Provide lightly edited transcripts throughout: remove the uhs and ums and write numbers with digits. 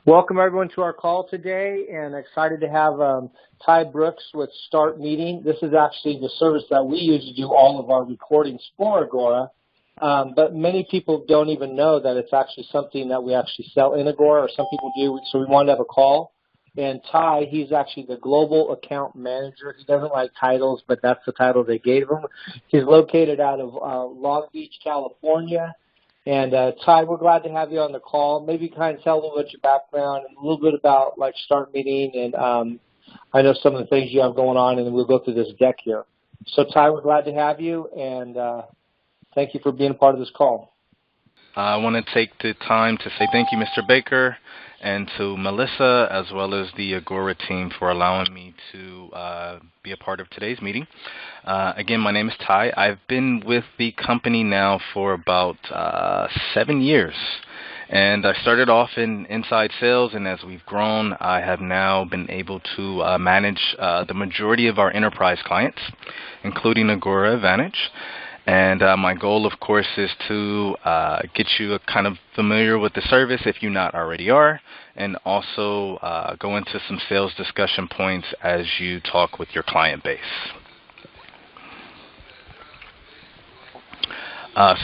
Welcome everyone to our call today, and excited to have Ty Brooks with Start Meeting. This is actually the service that we use to do all of our recordings for Agora, but many people don't even know that it's actually something that we actually sell in Agora, or some people do, so we wanted to have a call. And Ty, he's actually the Global Account Manager. He doesn't like titles, but that's the title they gave him. He's located out of Long Beach, California. And Ty, we're glad to have you on the call. Maybe kind of tell a little bit your background and a little bit about like Start Meeting, and I know some of the things you have going on, and then we'll go through this deck here. So Ty, we're glad to have you, and thank you for being a part of this call. I want to take the time to say thank you, Mr. Baker, and to Melissa, as well as the Agora team, for allowing me to be a part of today's meeting. Again, my name is Ty. I've been with the company now for about 7 years. And I started off in inside sales, and as we've grown, I have now been able to manage the majority of our enterprise clients, including Agora Advantage. And my goal, of course, is to get you kind of familiar with the service if you not already are, and also go into some sales discussion points as you talk with your client base.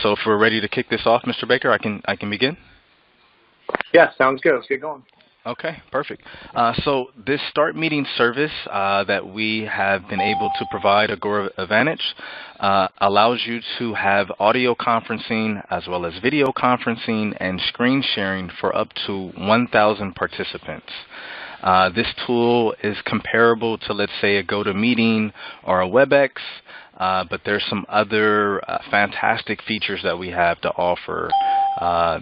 So if we're ready to kick this off, Mr. Baker, I can begin? Yeah, sounds good. Let's get going. Okay, perfect. So this Start Meeting service that we have been able to provide, Agora Advantage, allows you to have audio conferencing as well as video conferencing and screen sharing for up to 1,000 participants. This tool is comparable to, let's say, a GoToMeeting or a WebEx, but there's some other fantastic features that we have to offer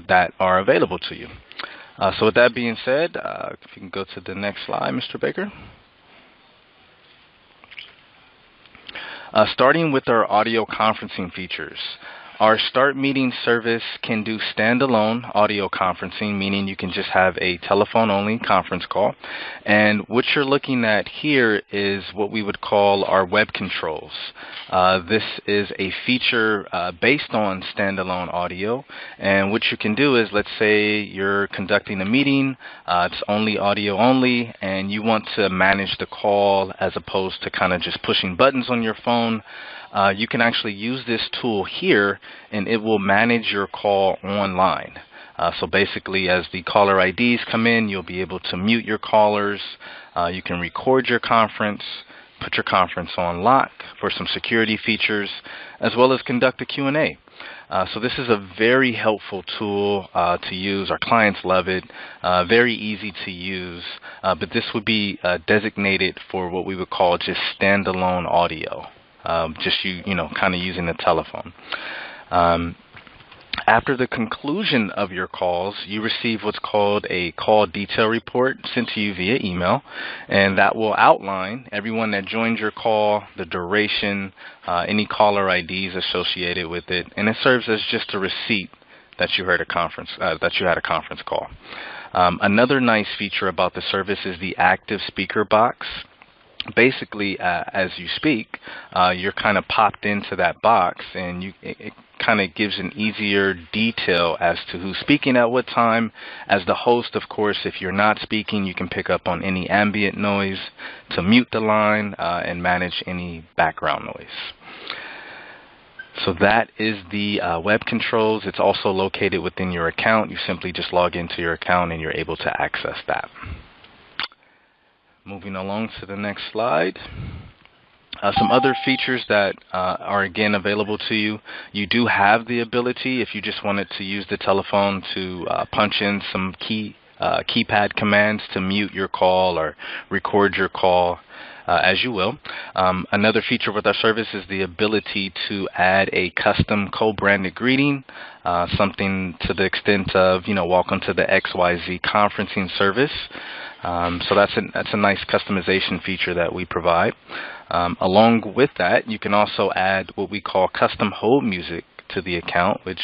that are available to you. So with that being said, if you can go to the next slide, Mr. Baker. Starting with our audio conferencing features. Our Start Meeting service can do standalone audio conferencing, meaning you can just have a telephone-only conference call. And what you're looking at here is what we would call our web controls. This is a feature based on standalone audio. And what you can do is, let's say you're conducting a meeting, it's only audio only, and you want to manage the call as opposed to kind of just pushing buttons on your phone. You can actually use this tool here, and it will manage your call online. So basically, as the caller IDs come in, you'll be able to mute your callers. You can record your conference, put your conference on lock for some security features, as well as conduct a Q&A. So this is a very helpful tool to use. Our clients love it. Very easy to use, but this would be designated for what we would call just standalone audio. Just kind of using the telephone. After the conclusion of your calls, you receive what's called a call detail report sent to you via email, and that will outline everyone that joined your call, the duration, any caller IDs associated with it, and it serves as just a receipt that you had a conference call. Another nice feature about the service is the active speaker box. Basically, as you speak, you're kind of popped into that box, and it kind of gives an easier detail as to who's speaking at what time. As the host, of course, if you're not speaking, you can pick up on any ambient noise to mute the line and manage any background noise. So that is the web controls. It's also located within your account. You simply just log into your account, and you're able to access that. Moving along to the next slide. Some other features that are, again, available to you. You do have the ability, if you just wanted to use the telephone, to punch in some keypad commands to mute your call or record your call as you will. Another feature with our service is the ability to add a custom co-branded greeting, something to the extent of, welcome to the XYZ conferencing service. So that's a nice customization feature that we provide. Along with that, you can also add what we call custom hold music to the account, which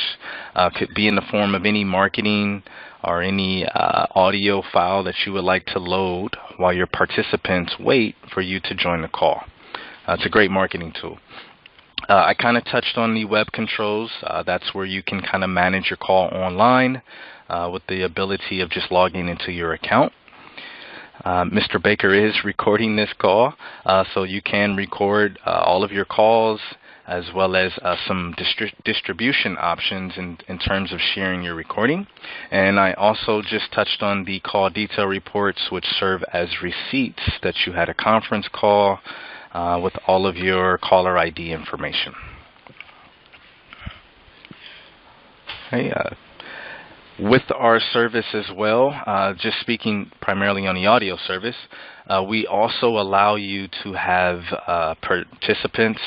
could be in the form of any marketing or any audio file that you would like to load while your participants wait for you to join the call. It's a great marketing tool. I kind of touched on the web controls. That's where you can kind of manage your call online. with the ability of just logging into your account. Mr. Baker is recording this call, so you can record all of your calls as well as some distribution options in terms of sharing your recording. And I also just touched on the call detail reports, which serve as receipts that you had a conference call with all of your caller ID information. Okay, with our service as well, just speaking primarily on the audio service, we also allow you to have participants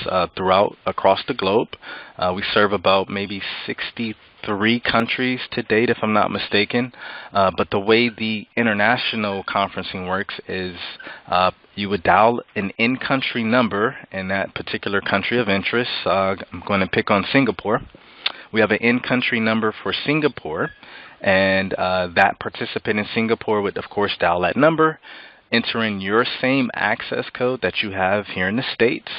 across the globe. We serve about maybe 63 countries to date, if I'm not mistaken. But the way the international conferencing works is you would dial an in-country number in that particular country of interest. I'm going to pick on Singapore. We have an in-country number for Singapore, and that participant in Singapore would, of course, dial that number, enter in your same access code that you have here in the States,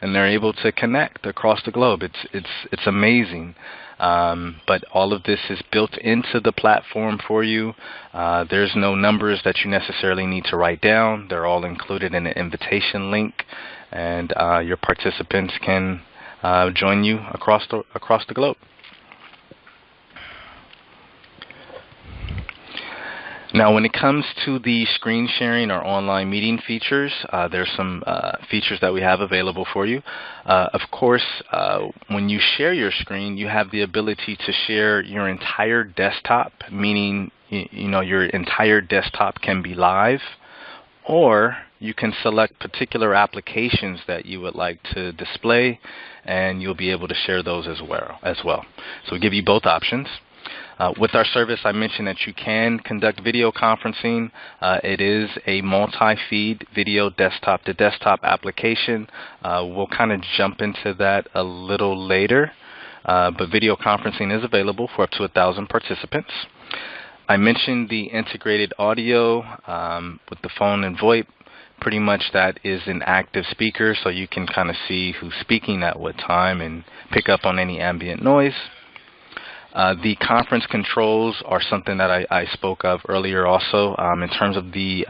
and they're able to connect across the globe. It's amazing. But all of this is built into the platform for you. There's no numbers that you necessarily need to write down. They're all included in the invitation link, and your participants can join you across the globe. Now, when it comes to the screen sharing or online meeting features, there's some features that we have available for you. Of course, when you share your screen, you have the ability to share your entire desktop, meaning your entire desktop can be live, or you can select particular applications that you would like to display, and you'll be able to share those as well. So we give you both options. With our service, I mentioned that you can conduct video conferencing. It is a multi-feed video desktop-to-desktop application. We'll kind of jump into that a little later, but video conferencing is available for up to 1,000 participants. I mentioned the integrated audio with the phone and VoIP. Pretty much that is an active speaker, so you can kind of see who's speaking at what time and pick up on any ambient noise. The conference controls are something that I spoke of earlier also. In terms of the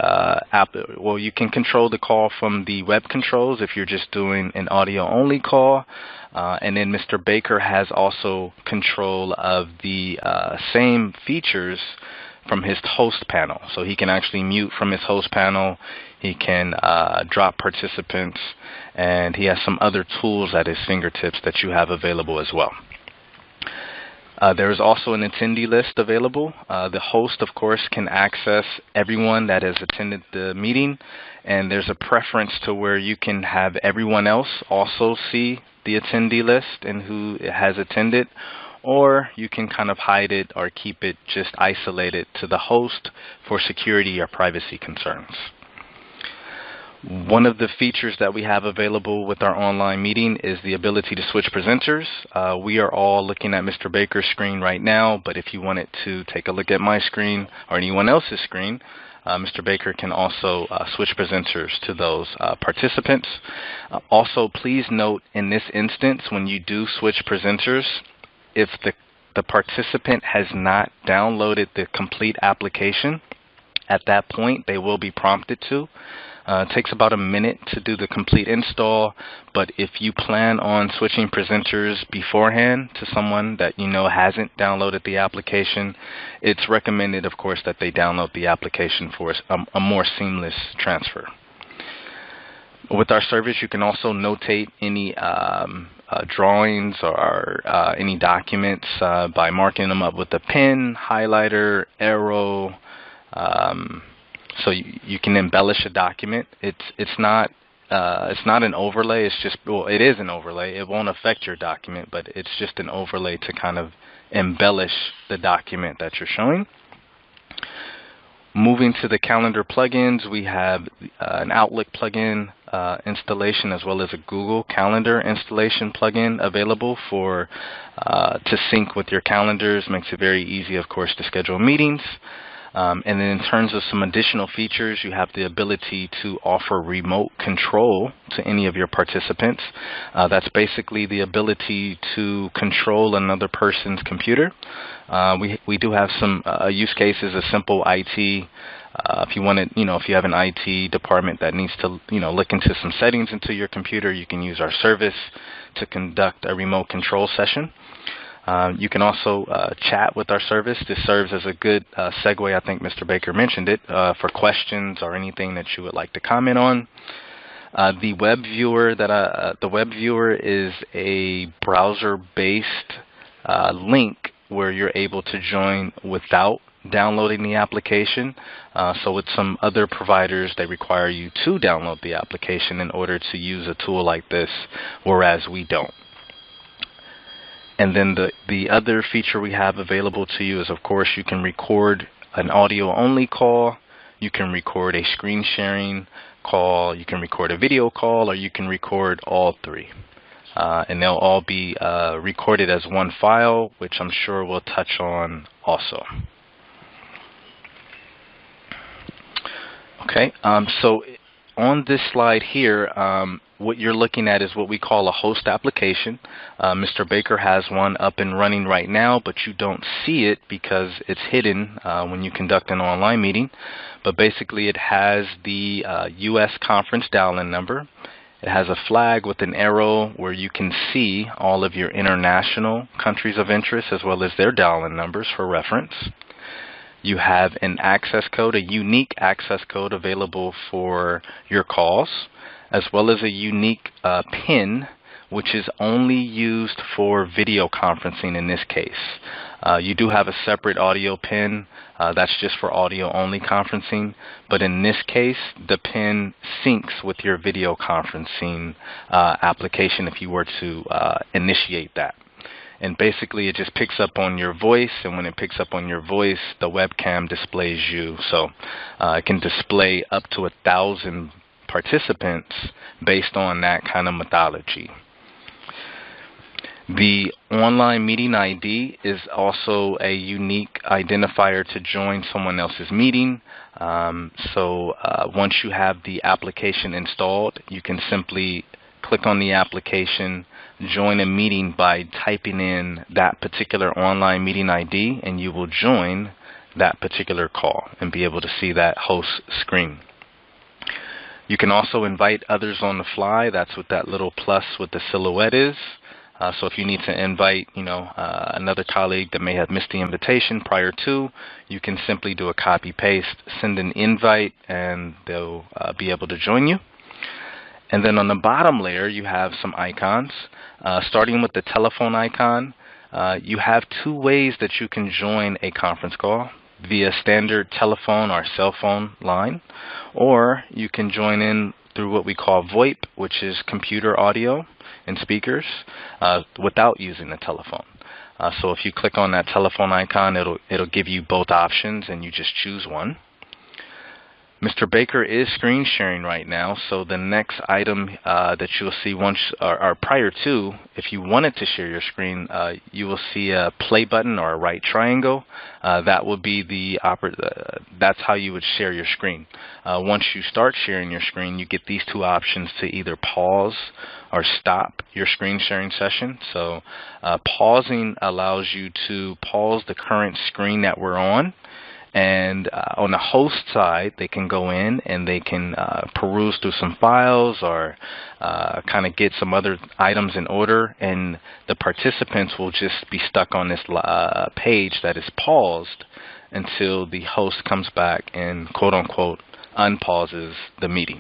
app, well, you can control the call from the web controls if you're just doing an audio-only call. And then Mr. Baker has also control of the same features from his host panel. So he can actually mute from his host panel. He can drop participants, and he has some other tools at his fingertips that you have available as well. There is also an attendee list available. The host, of course, can access everyone that has attended the meeting, and there's a preference to where you can have everyone else also see the attendee list and who has attended, or you can kind of hide it or keep it just isolated to the host for security or privacy concerns. One of the features that we have available with our online meeting is the ability to switch presenters. We are all looking at Mr. Baker's screen right now, but if you wanted to take a look at my screen or anyone else's screen, Mr. Baker can also switch presenters to those participants. Also, please note in this instance, when you do switch presenters, if the participant has not downloaded the complete application, at that point they will be prompted to. It takes about a minute to do the complete install, but if you plan on switching presenters beforehand to someone that you know hasn't downloaded the application, it's recommended, of course, that they download the application for a more seamless transfer. With our service, you can also notate any drawings or any documents by marking them up with a pen, highlighter, arrow. So you can embellish a document. It's not an overlay. It's just, well, it is an overlay. It won't affect your document, but it's just an overlay to kind of embellish the document that you're showing. Moving to the calendar plugins, we have an Outlook plugin installation as well as a Google Calendar installation plugin available for to sync with your calendars. Makes it very easy, of course, to schedule meetings. And then in terms of some additional features, you have the ability to offer remote control to any of your participants. That's basically the ability to control another person's computer. We do have some use cases, a simple IT. If you wanted, if you have an IT department that needs to, look into some settings into your computer, you can use our service to conduct a remote control session. You can also chat with our service. This serves as a good segue. I think Mr. Baker mentioned it for questions or anything that you would like to comment on. The web viewer is a browser-based link where you're able to join without downloading the application. So with some other providers, they require you to download the application in order to use a tool like this, whereas we don't. And then the other feature we have available to you is, of course, you can record an audio-only call, you can record a screen sharing call, you can record a video call, or you can record all three. And they'll all be recorded as one file, which I'm sure we'll touch on also. Okay, so on this slide here, what you're looking at is what we call a host application. Mr. Baker has one up and running right now, but you don't see it because it's hidden when you conduct an online meeting. But basically it has the U.S. conference dial-in number. It has a flag with an arrow where you can see all of your international countries of interest as well as their dial-in numbers for reference. You have an access code, a unique access code available for your calls, as well as a unique PIN, which is only used for video conferencing in this case. You do have a separate audio PIN. That's just for audio-only conferencing. But in this case, the PIN syncs with your video conferencing application if you were to initiate that. And basically, it just picks up on your voice, and when it picks up on your voice, the webcam displays you. So it can display up to 1,000 participants based on that kind of methodology. The online meeting ID is also a unique identifier to join someone else's meeting. Once you have the application installed, you can simply click on the application, join a meeting by typing in that particular online meeting ID, and you will join that particular call and be able to see that host screen. You can also invite others on the fly. That's what that little plus with the silhouette is. So if you need to invite, another colleague that may have missed the invitation prior to, you can simply do a copy paste, send an invite, and they'll be able to join you. And then on the bottom layer, you have some icons. Starting with the telephone icon, you have two ways that you can join a conference call: via standard telephone or cell phone line, or you can join in through what we call VoIP, which is computer audio and speakers, without using the telephone. So if you click on that telephone icon, it'll give you both options, and you just choose one. Mr. Baker is screen sharing right now, so the next item that you'll see once or prior to, if you wanted to share your screen, you will see a play button or a right triangle. That will be that's how you would share your screen. Once you start sharing your screen, you get these two options to either pause or stop your screen sharing session. So pausing allows you to pause the current screen that we're on. And on the host side, they can go in and they can peruse through some files or kind of get some other items in order, and the participants will just be stuck on this page that is paused until the host comes back and quote-unquote unpauses the meeting.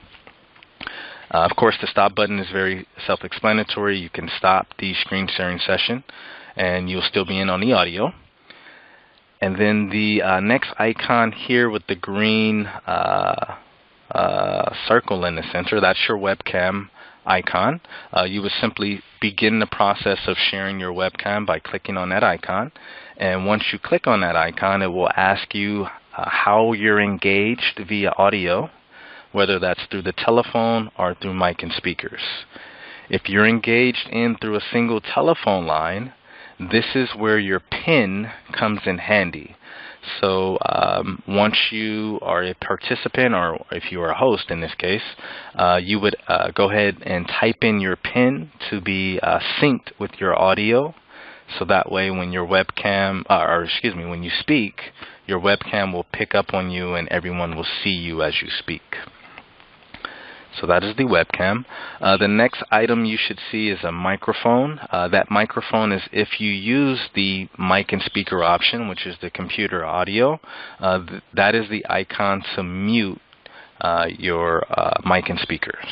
Of course, the stop button is very self-explanatory. You can stop the screen sharing session and you'll still be in on the audio. And then the next icon here with the green circle in the center, that's your webcam icon. You would simply begin the process of sharing your webcam by clicking on that icon. And once you click on that icon, it will ask you how you're engaged via audio, whether that's through the telephone or through mic and speakers. If you're engaged in through a single telephone line, this is where your PIN comes in handy. So once you are a participant, or if you are a host in this case, you would go ahead and type in your PIN to be synced with your audio. So that way when your webcam, when you speak, your webcam will pick up on you and everyone will see you as you speak. So that is the webcam. The next item you should see is a microphone. That microphone is if you use the mic and speaker option, which is the computer audio, that is the icon to mute your mic and speakers.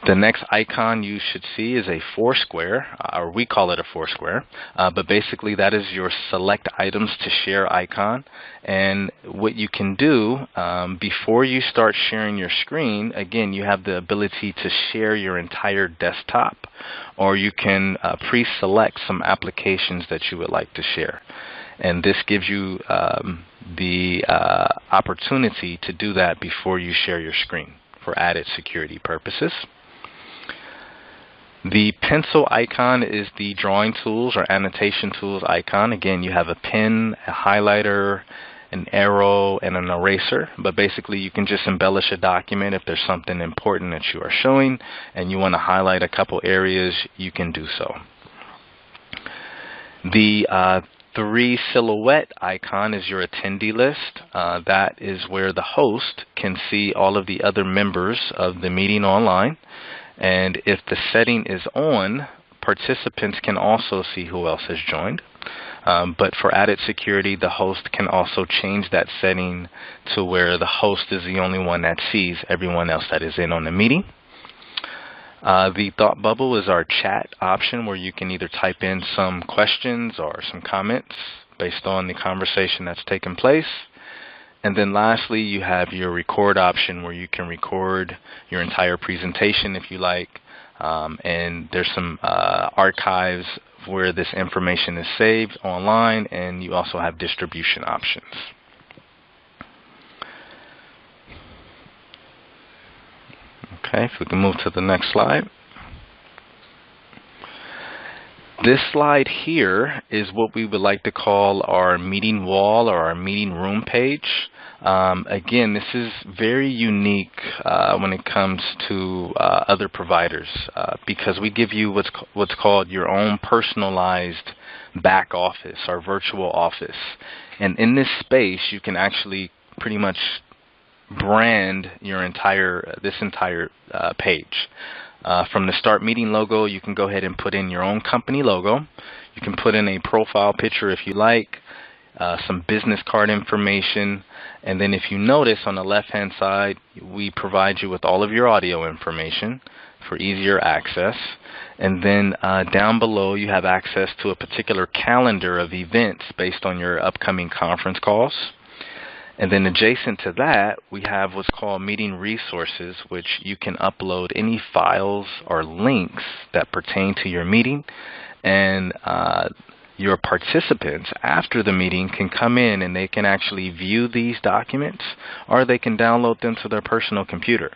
The next icon you should see is a foursquare, or we call it a foursquare, but basically that is your select items to share icon. And what you can do before you start sharing your screen, again, you have the ability to share your entire desktop, or you can pre-select some applications that you would like to share. And this gives you the opportunity to do that before you share your screen for added security purposes. The pencil icon is the drawing tools or annotation tools icon. Again, you have a pen, a highlighter, an arrow, and an eraser. But basically, you can just embellish a document if there's something important that you are showing and you want to highlight a couple areas, you can do so. The three silhouette icon is your attendee list. That is where the host can see all of the other members of the meeting online. And if the setting is on, participants can also see who else has joined. But for added security, the host can also change that setting to where the host is the only one that sees everyone else that is in on the meeting. The thought bubble is our chat option, where you can either type in some questions or some comments based on the conversation that's taken place. And then lastly, you have your record option, where you can record your entire presentation if you like. And there's some archives where this information is saved online, and you also have distribution options. Okay, if we can move to the next slide. This slide here is what we would like to call our meeting wall or our meeting room page. Again, this is very unique when it comes to other providers because we give you what's called your own personalized back office or virtual office. And in this space, you can actually pretty much brand your entire page. From the Start Meeting logo, you can go ahead and put in your own company logo. You can put in a profile picture if you like, some business card information, and then if you notice on the left-hand side, we provide you with all of your audio information for easier access. And then down below, you have access to a particular calendar of events based on your upcoming conference calls. And then adjacent to that, we have what's called meeting resources, which you can upload any files or links that pertain to your meeting. And your participants after the meeting can come in and they can actually view these documents, or they can download them to their personal computer.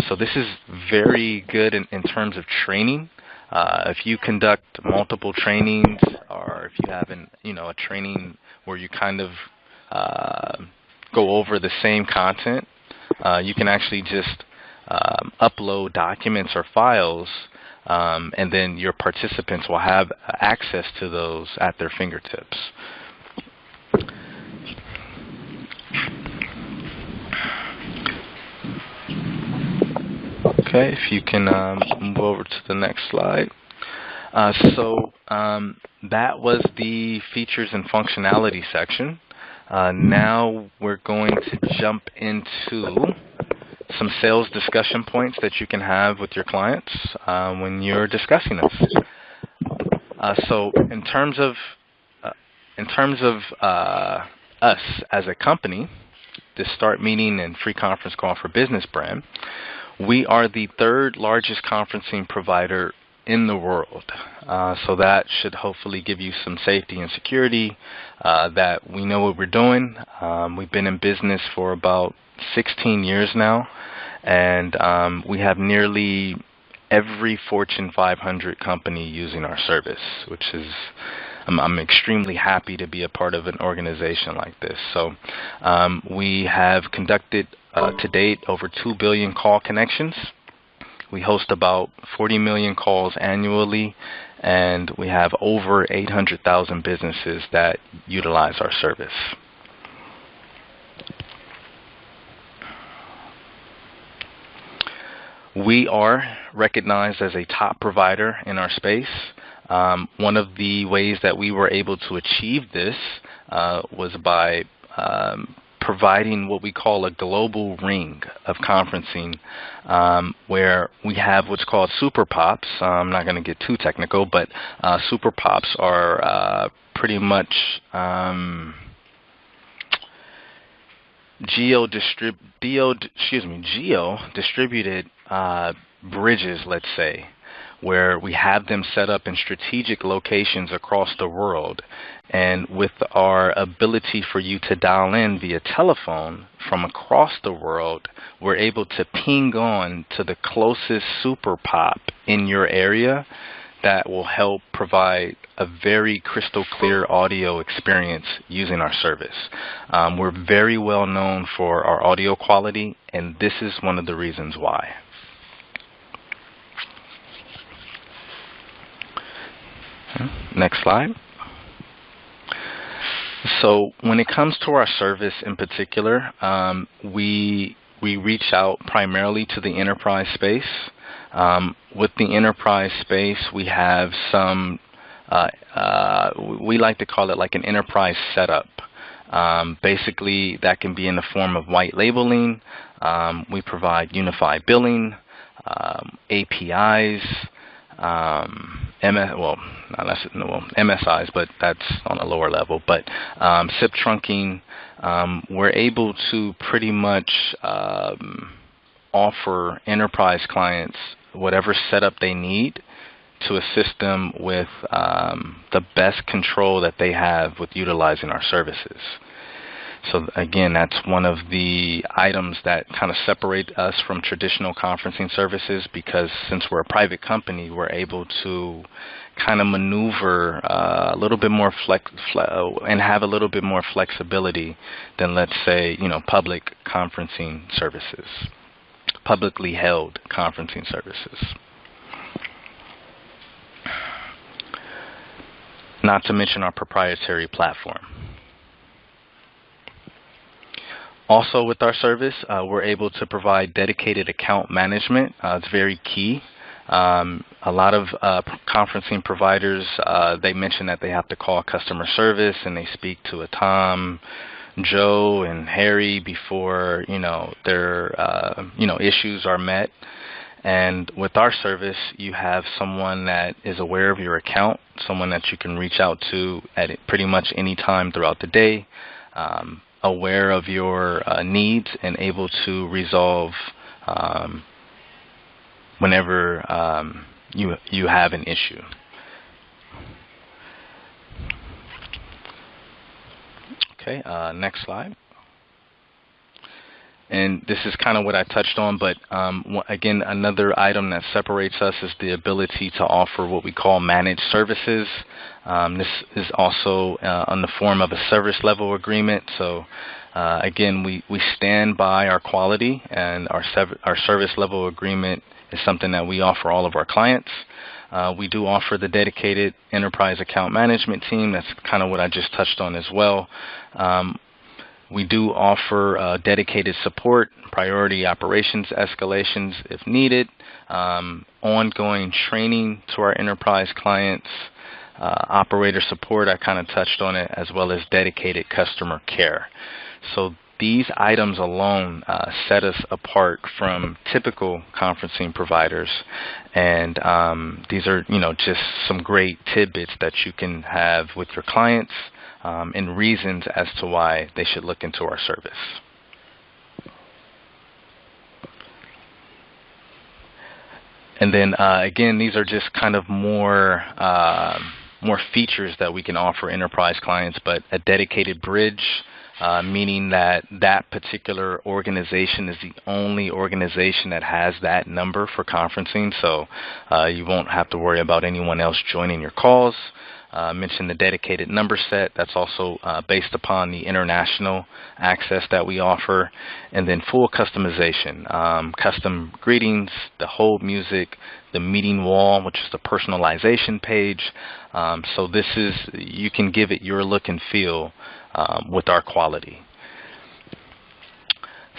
So this is very good in terms of training. If you conduct multiple trainings, or if you have a training where you kind of go over the same content, you can actually just upload documents or files, and then your participants will have access to those at their fingertips. Okay, if you can move over to the next slide. So that was the features and functionality section. Now we're going to jump into some sales discussion points that you can have with your clients when you're discussing this. So in terms of us as a company, this Start Meeting and Free Conference Call for Business brand, we are the third largest conferencing provider in the world. So that should hopefully give you some safety and security that we know what we're doing. We've been in business for about 16 years now, and we have nearly every Fortune 500 company using our service, which is I'm extremely happy to be a part of an organization like this. So we have conducted to date over 2 billion call connections. We host about 40 million calls annually, and we have over 800,000 businesses that utilize our service. We are recognized as a top provider in our space. One of the ways that we were able to achieve this was by providing what we call a global ring of conferencing, where we have what's called super pops. I'm not going to get too technical, but super pops are pretty much geo-distributed bridges, let's say, where we have them set up in strategic locations across the world. And with our ability for you to dial in via telephone from across the world, we're able to ping on to the closest super pop in your area that will help provide a very crystal clear audio experience using our service. We're very well known for our audio quality, and this is one of the reasons why. Next slide. So when it comes to our service in particular, we reach out primarily to the enterprise space. With the enterprise space, we have some, we like to call it like an enterprise setup. Basically, that can be in the form of white labeling. We provide unified billing, APIs, MSIs, but that's on a lower level. But SIP trunking, we're able to pretty much offer enterprise clients whatever setup they need to assist them with the best control that they have with utilizing our services. So again, that's one of the items that kind of separate us from traditional conferencing services, because since we're a private company, we're able to kind of maneuver a little bit more and have a little bit more flexibility than, let's say, public conferencing services, publicly held conferencing services. Not to mention our proprietary platform. Also with our service, we're able to provide dedicated account management. It's very key. A lot of conferencing providers, they mention that they have to call customer service and they speak to a Tom, Joe, and Harry before their issues are met. And with our service, you have someone that is aware of your account, someone that you can reach out to at pretty much any time throughout the day, aware of your needs and able to resolve whenever you have an issue. Okay, next slide. And this is kind of what I touched on, but again, another item that separates us is the ability to offer what we call managed services. This is also on the form of a service level agreement. So again, we stand by our quality, and our service level agreement is something that we offer all of our clients. We do offer the dedicated enterprise account management team. That's kind of what I just touched on as well. We do offer dedicated support, priority operations escalations if needed, ongoing training to our enterprise clients, operator support, I kind of touched on it, as well as dedicated customer care. So these items alone set us apart from typical conferencing providers, and these are just some great tidbits that you can have with your clients, and reasons as to why they should look into our service. And then again, these are just kind of more features that we can offer enterprise clients, but a dedicated bridge meaning that that particular organization is the only organization that has that number for conferencing, so you won't have to worry about anyone else joining your calls. Mention the dedicated number set. That's also based upon the international access that we offer. And then full customization, custom greetings, the hold music, the meeting wall, which is the personalization page. So this is, you can give it your look and feel with our quality.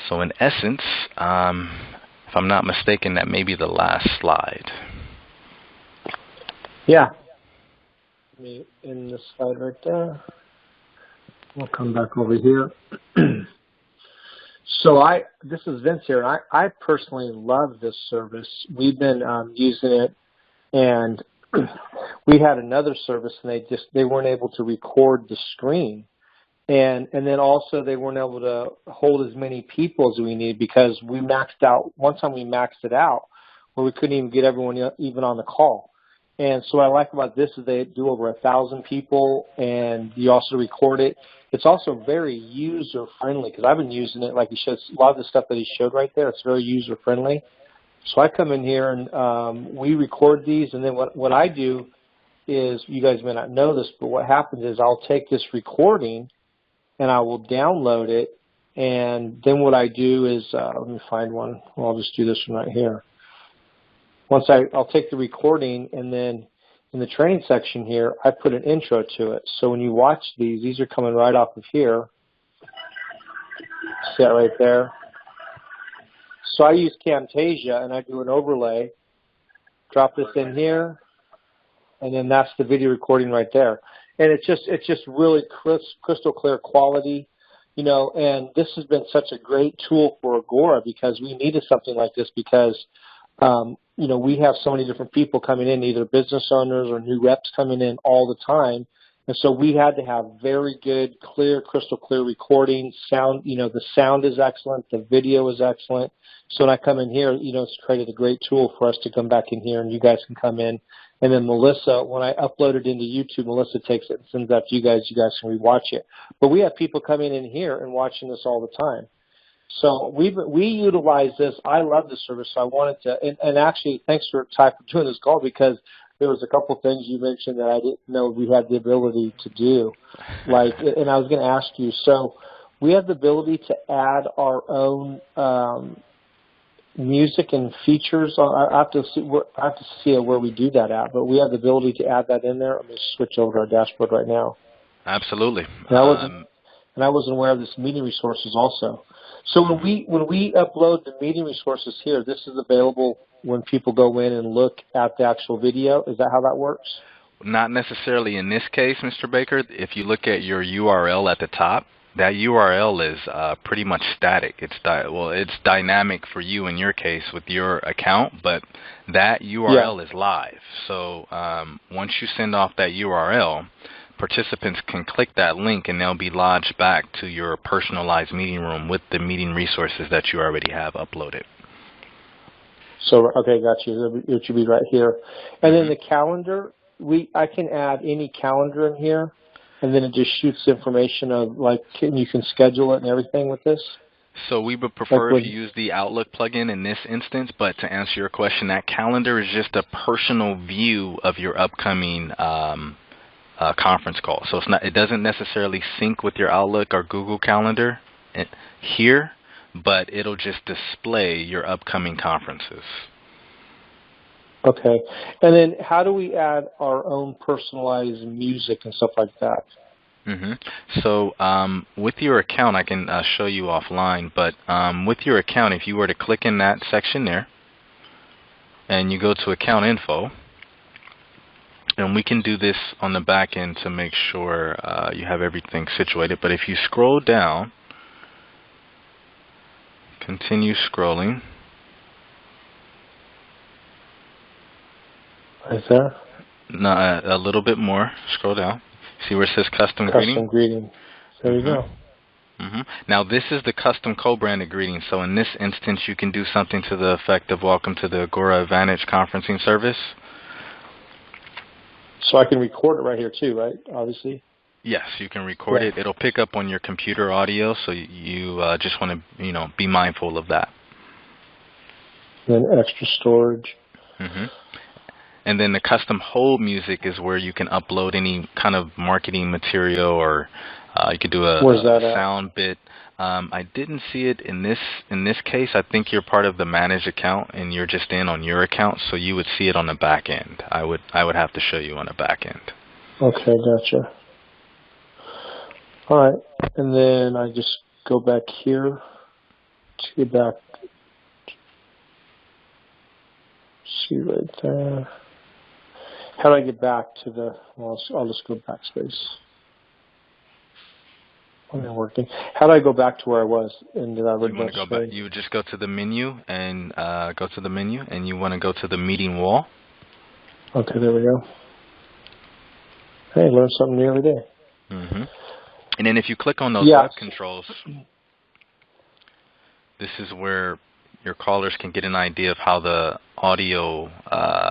So in essence, if I'm not mistaken, that may be the last slide. Yeah. Me in this slide right there. We'll come back over here. So this is Vince here. I personally love this service. We've been using it, and we had another service, and they weren't able to record the screen, and then also they weren't able to hold as many people as we need because we maxed out. One time we maxed it out where we couldn't even get everyone even on the call. And so what I like about this is they do over 1,000 people, and you also record it. It's also very user-friendly because I've been using it like he showed. A lot of the stuff that he showed right there, it's very user-friendly. So I come in here and we record these, and then what I do is, you guys may not know this, but what happens is I'll take this recording and I will download it, and then what I do is, let me find one. Well, I'll just do this one right here. Once I'll take the recording, and then in the training section here, I put an intro to it. So when you watch these are coming right off of here. See that right there? So I use Camtasia, and I do an overlay, drop this in here, and then that's the video recording right there. And it's just really crystal clear quality, you know, and this has been such a great tool for Agora because we needed something like this because, you know, we have so many different people coming in, either business owners or new reps coming in all the time. And so we had to have very good, clear, crystal clear recording. Sound, you know, the sound is excellent. The video is excellent. So when I come in here, you know, it's created a great tool for us to come back in here, and you guys can come in. And then Melissa, when I upload it into YouTube, Melissa takes it and sends that to you guys. You guys can rewatch it. But we have people coming in here and watching this all the time. So we utilize this. I love this service, so I wanted to. And actually, thanks for Ty for doing this call because there was a couple things you mentioned that I didn't know we had the ability to do. Like, and I was going to ask you. So we have the ability to add our own music and features. I have to see where we do that at, but we have the ability to add that in there. Let me switch over to our dashboard right now. Absolutely. And I wasn't aware of this meeting resources also. So when we upload the meeting resources here, this is available when people go in and look at the actual video. Is that how that works? Not necessarily in this case, Mr. Baker. If you look at your URL at the top, that URL is pretty much static. It's dynamic for you in your case with your account, but that URL is live. So once you send off that URL, participants can click that link and they'll be lodged back to your personalized meeting room with the meeting resources that you already have uploaded. So, okay, got you. It should be right here. And then the calendar, I can add any calendar in here, and then it just shoots information of, like, you can schedule it and everything with this? So we would prefer if you use the Outlook plugin in this instance, but to answer your question, that calendar is just a personal view of your upcoming conference call. So it doesn't necessarily sync with your Outlook or Google Calendar here, but it'll just display your upcoming conferences. Okay. And then how do we add our own personalized music and stuff like that? So with your account, I can show you offline, but with your account, if you were to click in that section there, and you go to account info, and we can do this on the back end to make sure you have everything situated, but if you scroll down, continue scrolling. Right there? No, a little bit more. Scroll down. See where it says custom greeting? Custom greeting. There you go. Now, this is the custom co-branded greeting. So in this instance, you can do something to the effect of welcome to the Agora Advantage conferencing service. So I can record it right here too, right? Obviously. Yes, you can record it. It'll pick up on your computer audio, so you just want to, be mindful of that. And extra storage. Mm-hmm. And then the custom hold music is where you can upload any kind of marketing material, or you could do a sound bit. I didn't see it in this case. I think you're part of the managed account, and you're just in on your account, so you would see it on the back end. I would have to show you on the back end. Okay, gotcha. All right, and then I just go back here to get back. See right there. How do I get back to the? Well, I'll just go backspace. I'm not working. How do I go back to where I was in the original You want to go back? You would just go to the menu and you want to go to the meeting wall. Okay, there we go. Hey, learn something new every day. Mm-hmm. And then if you click on those web controls, this is where your callers can get an idea of how the audio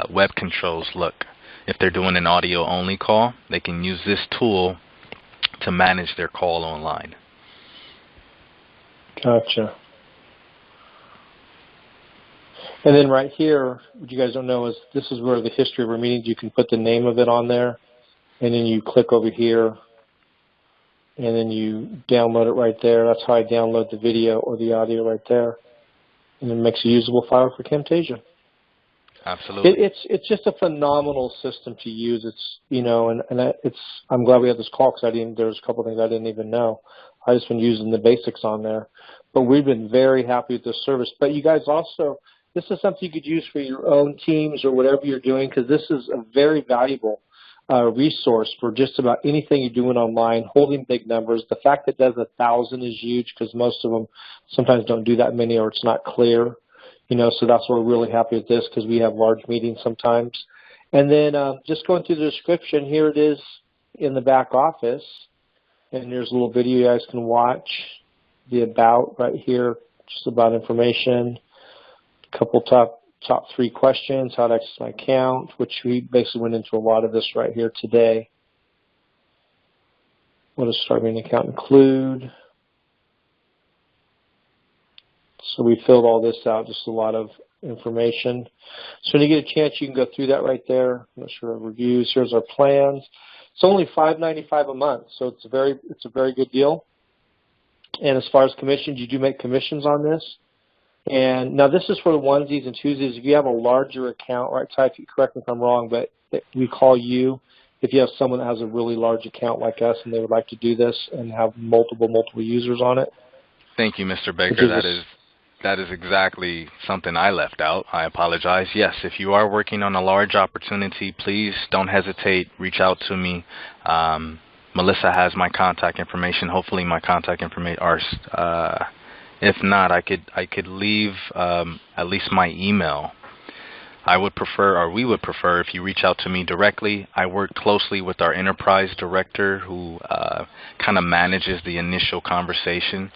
web controls look. If they're doing an audio-only call, they can use this tool to manage their call online. Gotcha. And then right here, what you guys don't know is this is where the history of our meetings, you can put the name of it on there, and then you click over here, and then you download it right there. That's how I download the video or the audio right there, and it makes a usable file for Camtasia. Absolutely. It's just a phenomenal system to use. It's I'm glad we had this call because there's a couple of things I didn't even know. I just been using the basics on there, but we've been very happy with this service. But you guys also, this is something you could use for your own teams or whatever you're doing, because this is a very valuable resource for just about anything you're doing online, holding big numbers. The fact that it does 1,000 is huge because most of them sometimes don't do that many or it's not clear. So that's why we're really happy with this because we have large meetings sometimes. And then just going through the description, here it is in the back office. And there's a little video you guys can watch. The about right here, just about information. A couple top 3 questions, how to access my account, which we basically went into a lot of this right here today. What does starting an account include? So we filled all this out, just a lot of information. So when you get a chance, you can go through that right there. I'm not sure reviews. Here's our plans. It's only $5.95 a month, so it's a very good deal. And as far as commissions, you do make commissions on this. And now this is for the onesies and twosies. If you have a larger account, right, Ty, if you correct me if I'm wrong, but we call you if you have someone that has a really large account like us and they would like to do this and have multiple users on it. Thank you, Mr. Baker. That is exactly something I left out. I apologize. Yes, if you are working on a large opportunity, please don't hesitate. Reach out to me. Melissa has my contact information. Hopefully my contact information are, if not, I could leave at least my email. I would prefer, or we would prefer, if you reach out to me directly. I work closely with our enterprise director who kind of manages the initial conversation.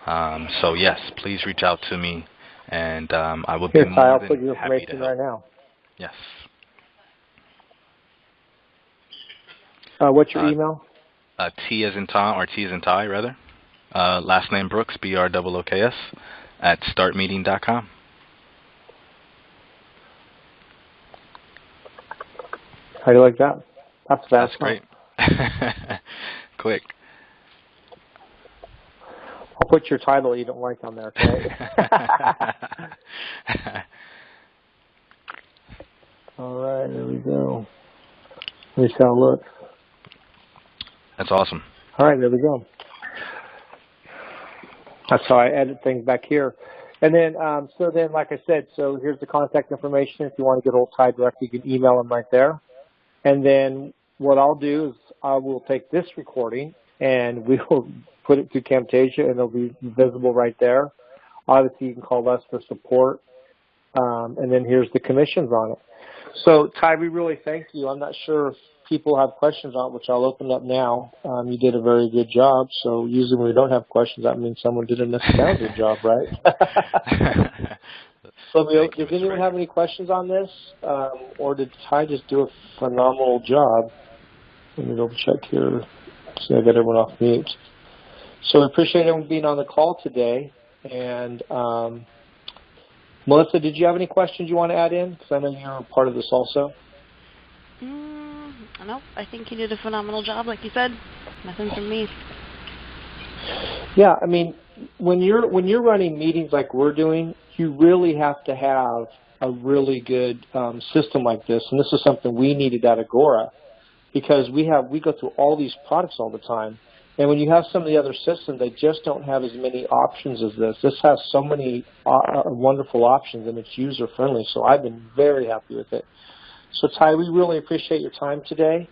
So yes, please reach out to me, and I will be more than happy to help. I'll put your information right now. Yes. What's your email? T as in Tom, or T as in Ty, rather. Last name Brooks, BROOKS, at startmeeting.com. How do you like that? That's fast. That's great. Quick. I'll put your title you don't like on there, okay? All right, there we go. Let me see how it looks. That's awesome. All right, there we go. That's how I edit things back here. And then, so then, like I said, so here's the contact information. If you want to get old Ty directly, you can email him right there. And then what I'll do is I will take this recording and we will put it through Camtasia, and it'll be visible right there. Obviously, you can call us for support, and then here's the commissions on it. So, Ty, we really thank you. I'm not sure if people have questions on it, which I'll open up now. You did a very good job. So usually when we don't have questions, that means someone did an astounding job, right? So, does anyone have any questions on this, or did Ty just do a phenomenal job? Let me double check here. So I got everyone off mute. So we appreciate everyone being on the call today. And Melissa, did you have any questions you want to add in? Because I know you're a part of this also. No, I think you did a phenomenal job, like you said. Nothing from me. Yeah, I mean, when you're running meetings like we're doing, you really have to have a really good system like this. And this is something we needed at Agora, because we go through all these products all the time. And when you have some of the other systems, they just don't have as many options as this. This has so many wonderful options, and it's user-friendly. So I've been very happy with it. So, Ty, we really appreciate your time today,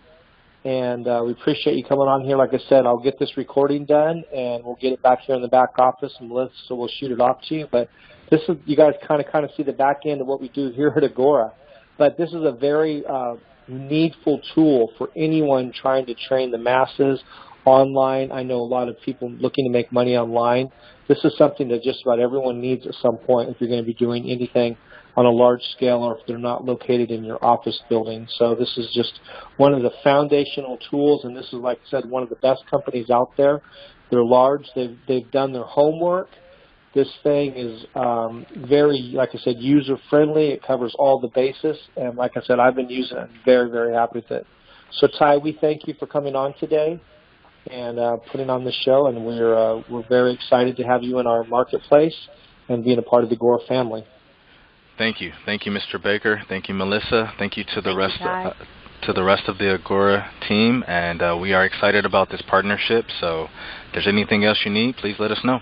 and we appreciate you coming on here. Like I said, I'll get this recording done, and we'll get it back here in the back office, and Melissa will shoot it off to you. But this is, you guys kind of see the back end of what we do here at Agora. But this is a very needful tool for anyone trying to train the masses online. I know a lot of people looking to make money online. This is something that just about everyone needs at some point if you're going to be doing anything on a large scale, or if they're not located in your office building. So this is just one of the foundational tools, and this is, like I said, one of the best companies out there. They're large. They've done their homework. This thing is very, like I said, user-friendly. It covers all the bases, and like I said, I've been using it. I'm very, very happy with it. So, Ty, we thank you for coming on today and putting on the show, and we're very excited to have you in our marketplace and being a part of the Agora family. Thank you, Mr. Baker. Thank you, Melissa. Thank you to the rest of the Agora team, and we are excited about this partnership. So, if there's anything else you need, please let us know.